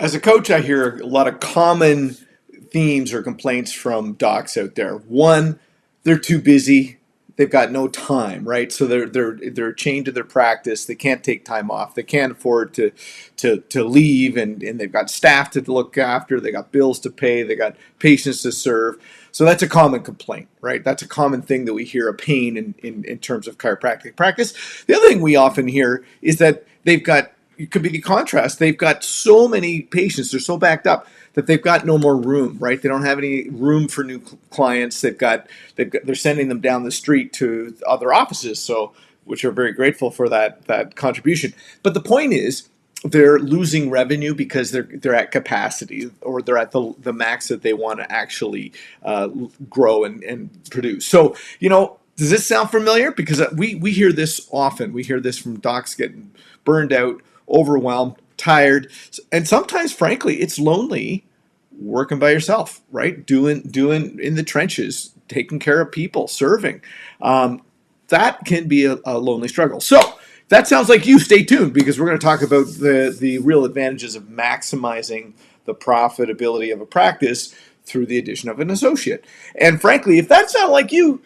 As a coach, I hear a lot of common themes or complaints from docs out there. One, they're too busy. They've got no time, right? So they're chained to their practice. They can't take time off. They can't afford to leave, and they've got staff to look after. They got bills to pay. They got patients to serve. So that's a common complaint, right? That's a common thing that we hear, a pain in terms of chiropractic practice. The other thing we often hear is that they've got, it could be the contrast. They've got so many patients, they're so backed up that they've got no more room, right? They don't have any room for new clients. They're sending them down the street to other offices, so which are very grateful for that contribution. But the point is, they're losing revenue because they're at capacity, or they're at the max that they want to actually grow and produce. So, does this sound familiar? Because we hear this often. We hear this from docs getting burned out, overwhelmed, tired, and sometimes, frankly, it's lonely working by yourself, right? Doing in the trenches, taking care of people, serving. That can be a lonely struggle. So if that sounds like you, stay tuned, because we're going to talk about the real advantages of maximizing the profitability of a practice through the addition of an associate. And frankly, if that sounds like you,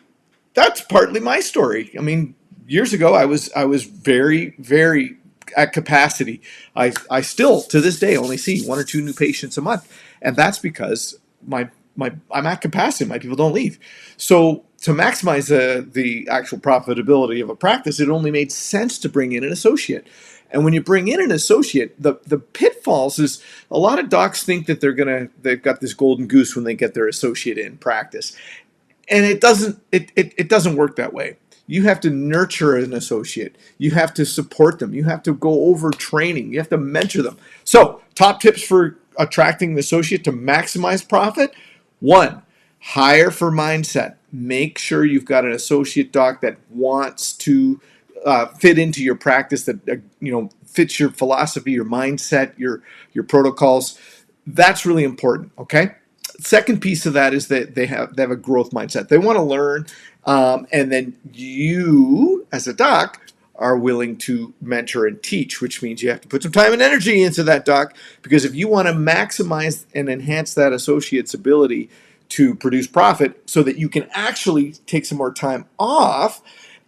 that's partly my story. I mean, years ago, I was very, very at capacity. I still, to this day, only see 1 or 2 new patients a month. And that's because I'm at capacity. My people don't leave. So to maximize the actual profitability of a practice, it only made sense to bring in an associate. And when you bring in an associate, the pitfalls is a lot of docs think that they've got this golden goose when they get their associate in practice. And it doesn't work that way. You have to nurture an associate. You have to support them. You have to go over training. You have to mentor them. So, top tips for attracting the associate to maximize profit. 1, hire for mindset. Make sure you've got an associate doc that wants to fit into your practice, that fits your philosophy, your mindset, your protocols. That's really important. Okay. Second piece of that is that they have a growth mindset. They want to learn, and then you, as a doc, are willing to mentor and teach, which means you have to put some time and energy into that doc, because if you want to maximize and enhance that associate's ability to produce profit so that you can actually take some more time off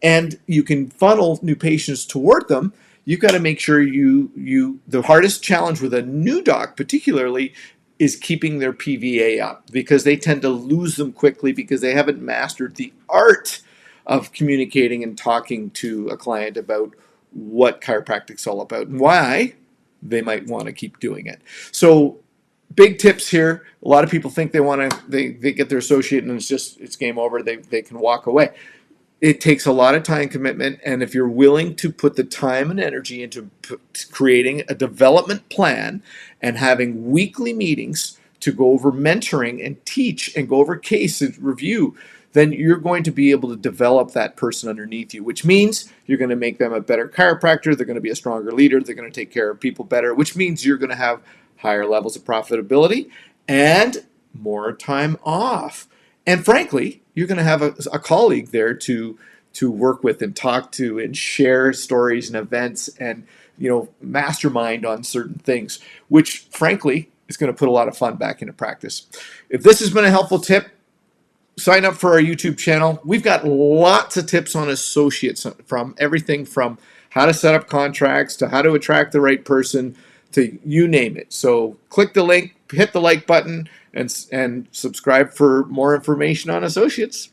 and you can funnel new patients toward them, you've got to make sure the hardest challenge with a new doc particularly is keeping their PVA up, because they tend to lose them quickly because they haven't mastered the art of communicating and talking to a client about what chiropractic's all about and why they might want to keep doing it. So big tips here. A lot of people think they get their associate and it's game over. They can walk away. It takes a lot of time commitment, and if you're willing to put the time and energy into creating a development plan and having weekly meetings to go over mentoring and teach and go over case and review, then you're going to be able to develop that person underneath you, which means you're going to make them a better chiropractor. They're going to be a stronger leader. They're going to take care of people better, which means you're going to have higher levels of profitability and more time off. And frankly, you're going to have a colleague there to work with and talk to and share stories and events and mastermind on certain things, which frankly is going to put a lot of fun back into practice. If this has been a helpful tip, sign up for our YouTube channel. We've got lots of tips on associates, from everything from how to set up contracts to how to attract the right person to you name it. So click the link, hit the like button, and subscribe for more information on associates.